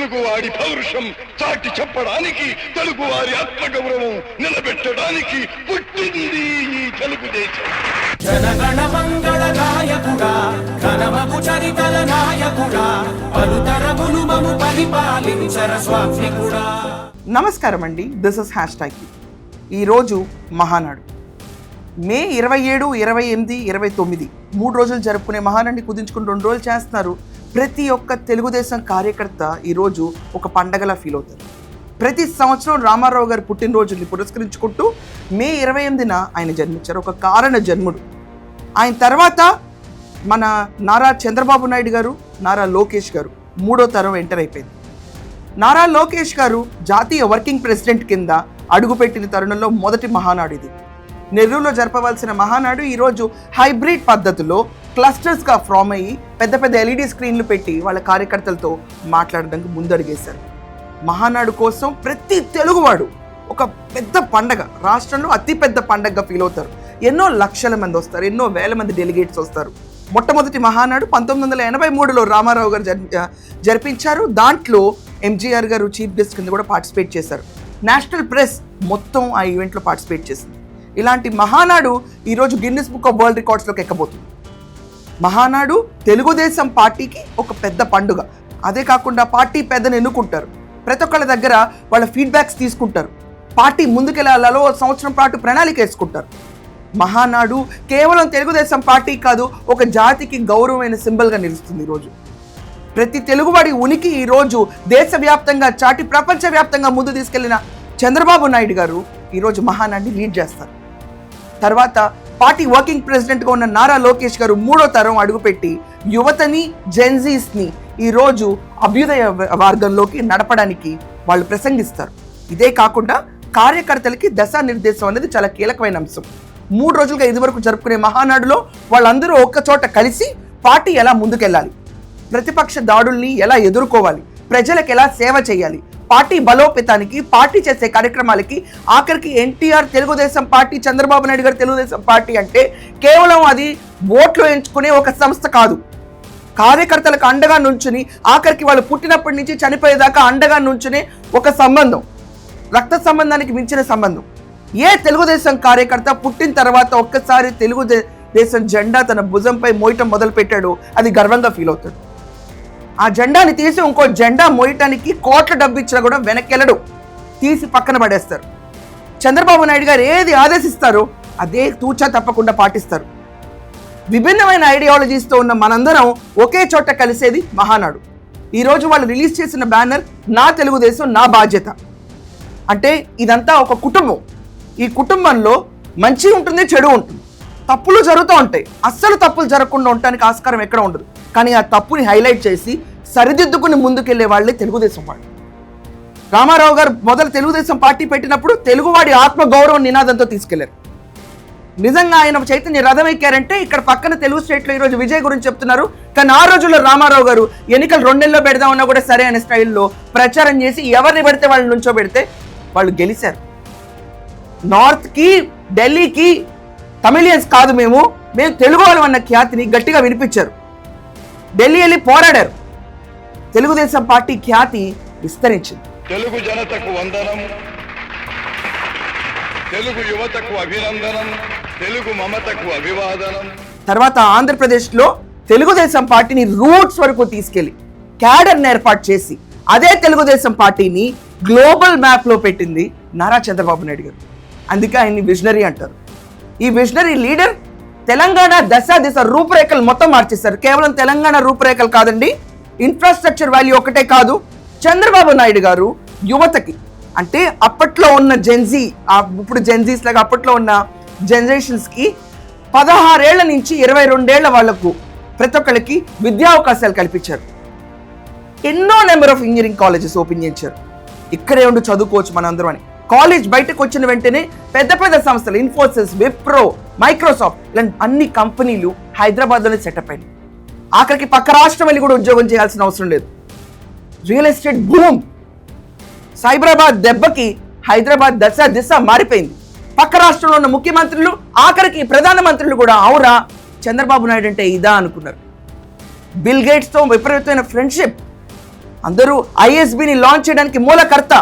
తెలుగువాడి పౌరుషం చాటి చెప్పడానికి, తెలుగువారి ఆత్మగౌరవం నిలబెట్టడానికి పుట్టింది ఈ తెలుగుదేశం. జనగణ మంగళ నాయకుడా, ఘనమగు చరితల నాయకుడా, పలుతరములు మము పరిపాలించర స్వామికుడా. నమస్కారం అండి, దిస్ ఇస్ హ్యాష్ట్యాగ్. ఈరోజు మహానాడు మే 27, 28, 29 3 రోజులు జరుపుకునే మహానాడిని కుదించుకుని 2 రోజులు చేస్తున్నారు. ప్రతి ఒక్క తెలుగుదేశం కార్యకర్త ఈరోజు ఒక పండగలా ఫీల్ అవుతారు. ప్రతి సంవత్సరం రామారావు గారి పుట్టినరోజుని పురస్కరించుకుంటూ మే 28న ఆయన జన్మించారు. ఒక కారణ జన్ముడు. ఆయన తర్వాత మన నారా చంద్రబాబు నాయుడు గారు, నారా లోకేష్ గారు 3వ తరం ఎంటర్ అయిపోయింది. నారా లోకేష్ గారు జాతీయ వర్కింగ్ ప్రెసిడెంట్ కింద అడుగుపెట్టిన తరుణంలో మొదటి మహానాడు ఇది. నెల్లూరులో జరపవలసిన మహానాడు ఈరోజు హైబ్రిడ్ పద్ధతిలో క్లస్టర్స్గా ఫామ్ అయ్యి పెద్ద పెద్ద ఎల్ఈడి స్క్రీన్లు పెట్టి వాళ్ళ కార్యకర్తలతో మాట్లాడడానికి ముందడుగేశారు. మహానాడు కోసం ప్రతి తెలుగువాడు ఒక పెద్ద పండగ, రాష్ట్రంలో అతిపెద్ద పండగగా ఫీల్ అవుతారు. ఎన్నో లక్షల మంది వస్తారు, ఎన్నో వేల మంది డెలిగేట్స్ వస్తారు. మొట్టమొదటి మహానాడు 1983లో రామారావు గారు జరిపించారు. దాంట్లో ఎంజీఆర్ గారు చీఫ్ గెస్ట్ కింద కూడా పార్టిసిపేట్ చేశారు. నేషనల్ ప్రెస్ మొత్తం ఆ ఈవెంట్లో పార్టిసిపేట్ చేసింది. ఇలాంటి మహానాడు ఈరోజు గిన్నిస్ బుక్ ఆఫ్ వరల్డ్ రికార్డ్స్లోకి ఎక్కబోతుంది. మహానాడు తెలుగుదేశం పార్టీకి ఒక పెద్ద పండుగ. అదే కాకుండా పార్టీ పెద్దను ఎన్నుకుంటారు. ప్రతి ఒక్కళ్ళ దగ్గర వాళ్ళ ఫీడ్బ్యాక్స్ తీసుకుంటారు. పార్టీ ముందుకెళ్లాలో సంవత్సరం పాటు ప్రణాళిక వేసుకుంటారు. మహానాడు కేవలం తెలుగుదేశం పార్టీ కాదు, ఒక జాతికి గౌరవమైన సింబల్గా నిలుస్తుంది. ఈరోజు ప్రతి తెలుగువాడి ఉనికి ఈరోజు దేశవ్యాప్తంగా చాటి ప్రపంచవ్యాప్తంగా ముందు తీసుకెళ్లిన చంద్రబాబు నాయుడు గారు ఈరోజు మహానాడిని లీడ్ చేస్తారు. తర్వాత పార్టీ వర్కింగ్ ప్రెసిడెంట్గా ఉన్న నారా లోకేష్ గారు 3వ తరం అడుగుపెట్టి యువతని, జెన్జీస్ని ఈరోజు అభ్యుదయ మార్గంలోకి నడపడానికి వాళ్ళు ప్రసంగిస్తారు. ఇదే కాకుండా కార్యకర్తలకి దశానిర్దేశం అనేది చాలా కీలకమైన అంశం. 3 రోజులుగా ఇదివరకు జరుపుకునే మహానాడులో వాళ్ళందరూ ఒక్కచోట కలిసి పార్టీ ఎలా ముందుకెళ్ళాలి, ప్రతిపక్ష దాడుల్ని ఎలా ఎదుర్కోవాలి, ప్రజలకు ఎలా సేవ చేయాలి, పార్టీ బలోపేతానికి, పార్టీ చేసే కార్యక్రమాలకి, ఆఖరికి ఎన్టీఆర్ తెలుగుదేశం పార్టీ, చంద్రబాబు నాయుడు గారు తెలుగుదేశం పార్టీ అంటే కేవలం అది ఓట్లు ఎంచుకునే ఒక సంస్థ కాదు. కార్యకర్తలకు అండగా నుంచుని, ఆఖరికి వాళ్ళు పుట్టినప్పటి నుంచి చనిపోయేదాకా అండగా నుంచునే ఒక సంబంధం, రక్త సంబంధానికి మించిన సంబంధం. ఏ తెలుగుదేశం కార్యకర్త పుట్టిన తర్వాత ఒక్కసారి తెలుగుదేశం జెండా తన భుజంపై మోయటం మొదలు పెట్టాడో అది గర్వంగా ఫీల్ అవుతాడు. ఆ జెండాని తీసి ఇంకో జెండా మోయటానికి కోట్ల డబ్బు ఇచ్చినా కూడా వెనక్కెళ్ళడు, తీసి పక్కన పడేస్తారు. చంద్రబాబు నాయుడు గారు ఏది ఆదేశిస్తారో అదే తూచా తప్పకుండా పాటిస్తారు. విభిన్నమైన ఐడియాలజీస్తో ఉన్న మనందరం ఒకే చోట కలిసేది మహానాడు. ఈరోజు వాళ్ళు రిలీజ్ చేసిన బ్యానర్ నా తెలుగుదేశం నా బాధ్యత. అంటే ఇదంతా ఒక కుటుంబం. ఈ కుటుంబంలో మంచి ఉంటుంది, చెడు ఉంటుంది, తప్పులు జరుగుతూ ఉంటాయి. అస్సలు తప్పులు జరగకుండా ఉండటానికి ఆస్కారం ఎక్కడ ఉండదు. కానీ ఆ తప్పుని హైలైట్ చేసి సరిదిద్దుకుని ముందుకెళ్లే వాళ్ళే తెలుగుదేశం వాళ్ళు. రామారావు గారు మొదలు తెలుగుదేశం పార్టీ పెట్టినప్పుడు తెలుగువాడి ఆత్మగౌరవం నినాదంతో తీసుకెళ్లారు. నిజంగా ఆయన చైతన్య రథం ఎక్కారంటే ఇక్కడ పక్కన తెలుగు స్టేట్లో ఈరోజు విజయ్ గురించి చెప్తున్నారు. కానీ ఆ రోజుల్లో రామారావు గారు ఎన్నికలు 2 నెలల్లో పెడదామన్నా కూడా సరే అనే స్టైల్లో ప్రచారం చేసి ఎవరిని పెడితే వాళ్ళు నుంచో పెడితే వాళ్ళు గెలిచారు. నార్త్కి, ఢిల్లీకి తమిళియన్స్ కాదు మేము తెలుగు వాళ్ళు అన్న ఖ్యాతిని గట్టిగా వినిపించారు. ఢిల్లీ వెళ్ళి పోరాడారు. తెలుగుదేశం పార్టీ ఖ్యాతి విస్తరించింది. తెలుగు జనతకు వందనం, తెలుగు యువతకు అభినందనం, తెలుగు మమతకు అభివాదనం. తర్వాత ఆంధ్రప్రదేశ్లో తెలుగుదేశం పార్టీని రూట్స్ వరకు తీసుకెళ్లి క్యాడర్ని ఏర్పాటు చేసి అదే తెలుగుదేశం పార్టీని గ్లోబల్ మ్యాప్లో పెట్టింది నారా చంద్రబాబు నాయుడు గారు. అందుకే ఆయన్ని విజనరీ అంటారు. ఈ విజనరీ లీడర్ తెలంగాణ దిశ రూపురేఖలు మొత్తం మార్చేశారు. కేవలం తెలంగాణ రూపురేఖలు కాదండి, ఇన్ఫ్రాస్ట్రక్చర్ వాల్యూ ఒకటే కాదు. చంద్రబాబు నాయుడు గారు యువతకి, అంటే అప్పట్లో ఉన్న జెన్జీ, ఇప్పుడు జెన్జీస్ లాగా అప్పట్లో ఉన్న జనరేషన్స్కి 16 ఏళ్ల నుంచి 22 ఏళ్ల వాళ్లకు ప్రతి ఒక్కరికి విద్యా అవకాశాలు కల్పించారు. ఎన్నో number of engineering colleges open చేశారు. ఇక్కడే ఉండి చదువుకోవచ్చు మనందరం అని. కాలేజ్ బయటకు వచ్చిన వెంటనే పెద్ద పెద్ద సంస్థలు, ఇన్ఫోసిస్, విప్రో, మైక్రోసాఫ్ట్ ఇలాంటి అన్ని కంపెనీలు హైదరాబాద్లోనే సెటప్ అయినాయి. ఆఖరికి పక్క రాష్ట్రం వెళ్ళి కూడా ఉద్యోగం చేయాల్సిన అవసరం లేదు. Real estate boom. సైబరాబాద్ దెబ్బకి హైదరాబాద్ దిశ మారిపోయింది. పక్క రాష్ట్రంలో ఉన్న ముఖ్యమంత్రులు, ఆఖరికి ప్రధానమంత్రులు కూడా అవురా చంద్రబాబు నాయుడు అంటే ఇదా అనుకున్నారు. బిల్ గేట్స్తో విపరీతమైన ఫ్రెండ్షిప్. అందరూ ఐఎస్బిని లాంచ్ చేయడానికి మూలకర్త.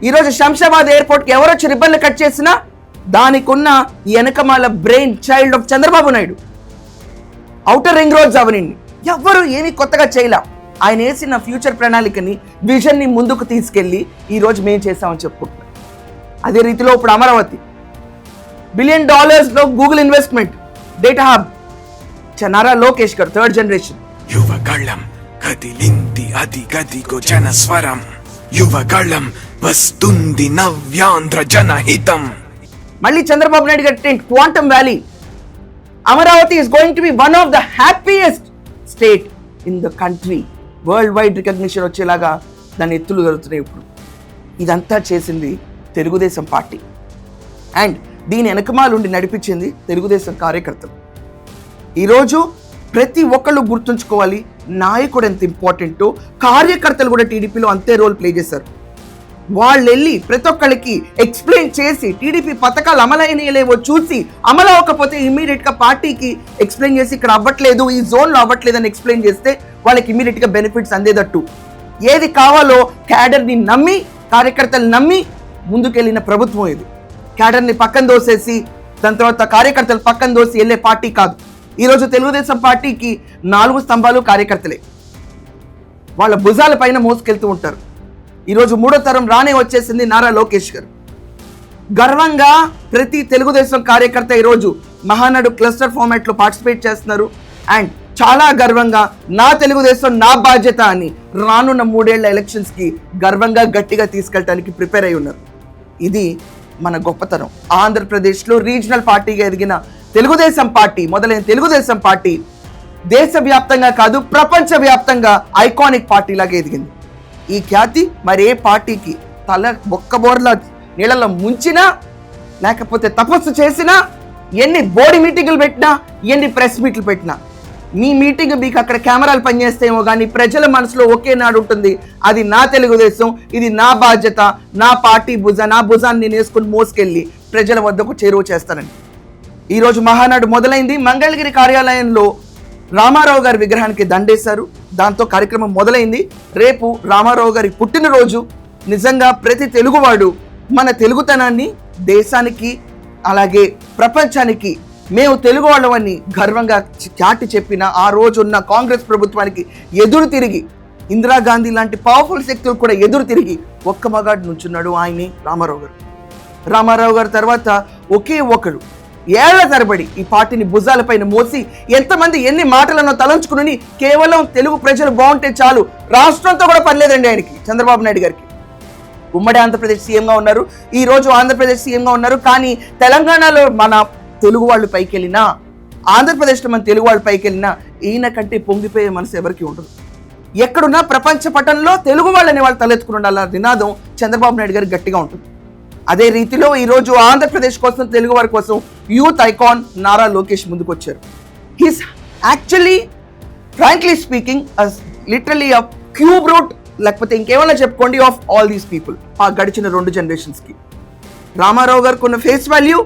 ఈరోజు శంషాబాద్ ఎయిర్పోర్ట్కి ఎవరొచ్చి రిబ్బన్లు కట్ చేసినా దానికి ఉన్న వెనకమాల brain child of Chandrababu Naidu. Outer ring roads అవనండి, ఎవ్వరు ఏమీ కొత్తగా చేయలే. ఆయన వేసిన ఫ్యూచర్ ప్రణాళికని, విజన్ని ముందుకు తీసుకెళ్ళి ఈరోజు మేము చేస్తామని చెప్పుకుంటున్నాం. అదే రీతిలో ఇప్పుడు Amaravati $1 billion Google investment, data hub, Nara Lokesh గారు 3rd జనరేషన్. యువగళం కదిలింది అది గదిగో జనస్వరం, యువగళం వస్తుంది నవ్యాంధ్ర జనహితం. మళ్ళీ చంద్రబాబు నాయుడు గారి tent quantum valley. Amaravati is going to be one of the happiest state in the country. World wide recognition వచ్చేలాగా దాని ఎత్తులు జరుగుతున్నాయి ఇప్పుడు. ఇదంతా చేసింది తెలుగుదేశం పార్టీ, అండ్ దీని వెనకమాలుండి నడిపించింది తెలుగుదేశం కార్యకర్తలు. ఈరోజు ప్రతి ఒక్కళ్ళు గుర్తుంచుకోవాలి, నాయకుడు ఎంత ఇంపార్టెంటో కార్యకర్తలు కూడా టీడీపీలో అంతే రోల్ ప్లే చేశారు. వాళ్ళు వెళ్ళి ప్రతి ఒక్కళ్ళకి ఎక్స్ప్లెయిన్ చేసి టీడీపీ పథకాలు అమలైనలేవో చూసి అమలు అవ్వకపోతే ఇమీడియట్గా పార్టీకి ఎక్స్ప్లెయిన్ చేసి ఇక్కడ అవ్వట్లేదు, ఈ జోన్లో అవ్వట్లేదు అని ఎక్స్ప్లెయిన్ చేస్తే వాళ్ళకి ఇమీడియట్గా బెనిఫిట్స్ అందేటట్టు ఏది కావాలో క్యాడర్ని నమ్మి, కార్యకర్తలు నమ్మి ముందుకెళ్ళిన ప్రభుత్వం ఇది. క్యాడర్ని పక్కన దోసేసి దాని తర్వాత కార్యకర్తలు పక్కన దోసి వెళ్ళే పార్టీ కాదు. ఈరోజు తెలుగుదేశం పార్టీకి 4 స్తంభాలు కార్యకర్తలే, వాళ్ళ భుజాల పైన మోసుకెళ్తూ ఉంటారు. ఈరోజు 3వ తరం రానే వచ్చేసింది నారా లోకేష్ గారు. గర్వంగా ప్రతి తెలుగుదేశం కార్యకర్త ఈరోజు మహానాడు క్లస్టర్ ఫార్మాట్లో పార్టిసిపేట్ చేస్తున్నారు. అండ్ చాలా గర్వంగా నా తెలుగుదేశం నా బాధ్యత అని రానున్న 3 ఏళ్ల ఎలక్షన్స్కి గర్వంగా గట్టిగా తీసుకెళ్ళడానికి ప్రిపేర్ అయి ఉన్నారు. ఇది మన గొప్పతనం. ఆంధ్రప్రదేశ్లో రీజనల్ పార్టీగా ఎదిగిన తెలుగుదేశం పార్టీ, మొదలైన తెలుగుదేశం పార్టీ దేశవ్యాప్తంగా కాదు ప్రపంచవ్యాప్తంగా ఐకానిక్ పార్టీ లాగా ఎదిగింది. ఈ ఖ్యాతి మరే పార్టీకి బొక్కబోర్ల నీళ్ళలో ముంచినా, లేకపోతే తపస్సు చేసినా, ఎన్ని బోర్డు మీటింగులు పెట్టినా, ఎన్ని ప్రెస్ మీట్లు పెట్టినా, మీ మీటింగ్ మీకు అక్కడ కెమెరాలు పనిచేస్తేమో కానీ ప్రజల మనసులో ఒకే నాడు ఉంటుంది, అది నా తెలుగుదేశం, ఇది నా బాధ్యత, నా పార్టీ నా భుజాన్ని నేను వేసుకుని మోసుకెళ్ళి ప్రజల వద్దకు చేరువ చేస్తానని. ఈరోజు మహానాడు మొదలైంది. మంగళగిరి కార్యాలయంలో రామారావు గారి విగ్రహానికి దండేశారు, దాంతో కార్యక్రమం మొదలైంది. రేపు రామారావు గారి పుట్టినరోజు. నిజంగా ప్రతి తెలుగువాడు మన తెలుగుతనాన్ని దేశానికి అలాగే ప్రపంచానికి మేము తెలుగు వాళ్ళమని గర్వంగా చాటి చెప్పిన ఆ రోజున్న కాంగ్రెస్ ప్రభుత్వానికి ఎదురు తిరిగి, ఇందిరాగాంధీ లాంటి పవర్ఫుల్ శక్తులు కూడా ఎదురు తిరిగి ఒక్క మగాడు నుంచున్నాడు, ఆయనే రామారావు గారు. రామారావు గారి తర్వాత ఒకే ఒకడు ఏళ్ల తరబడి ఈ పార్టీని భుజాలపైన మోసి ఎంతమంది ఎన్ని మాటలను తలంచుకుని కేవలం తెలుగు ప్రజలు బాగుంటే చాలు, రాష్ట్రంతో కూడా పర్లేదండి ఆయనకి, చంద్రబాబు నాయుడు గారికి. ఉమ్మడి ఆంధ్రప్రదేశ్ సీఎంగా ఉన్నారు, ఈ రోజు ఆంధ్రప్రదేశ్ సీఎంగా ఉన్నారు. కానీ తెలంగాణలో మన తెలుగు వాళ్ళు పైకి వెళ్ళినా, ఆంధ్రప్రదేశ్లో మన తెలుగు వాళ్ళు పైకి వెళ్ళినా ఈయన కంటే పొంగిపోయే మనసు ఎవరికి ఉండదు. ఎక్కడున్నా ప్రపంచ పటంలో తెలుగు వాళ్ళని వాళ్ళు తలెత్తుకుని ఉండాల నినాదం చంద్రబాబు నాయుడు గారికి గట్టిగా ఉంటుంది. అదే రీతిలో ఈరోజు ఆంధ్రప్రదేశ్ కోసం, తెలుగు వారి కోసం యూత్ ఐకాన్ నారా లోకేష్ ముందుకు వచ్చారు. He's actually frankly speaking literally అ క్యూబ్ రూట్, లేకపోతే ఇంకేమైనా చెప్పుకోండి, ఆఫ్ ఆల్ దీస్ పీపుల్ ఆ గడిచిన 2 జనరేషన్స్కి. రామారావు గారికి ఉన్న ఫేస్ వాల్యూ,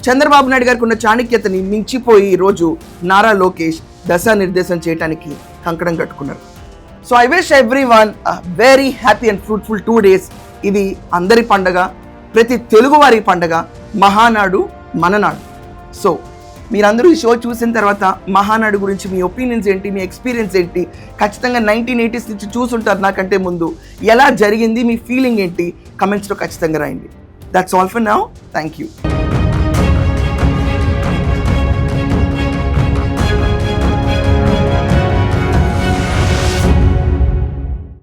చంద్రబాబు నాయుడు గారికి ఉన్న చాణక్యతని మించిపోయి ఈరోజు నారా లోకేష్ దశానిర్దేశం చేయడానికి కంకణం కట్టుకున్నారు. So I wish everyone very happy and fruitful 2 days. ఇది అందరి పండగ, ప్రతి తెలుగువారి పండగ, మహానాడు మననాడు. సో మీరందరూ ఈ షో చూసిన తర్వాత మహానాడు గురించి మీ ఒపీనియన్స్ ఏంటి, మీ ఎక్స్పీరియన్స్ ఏంటి, ఖచ్చితంగా 1980s నుంచి చూసుంటారు నాకంటే ముందు, ఎలా జరిగింది, మీ ఫీలింగ్ ఏంటి కమెంట్స్లో ఖచ్చితంగా రాయండి. That's all for now. Thank you.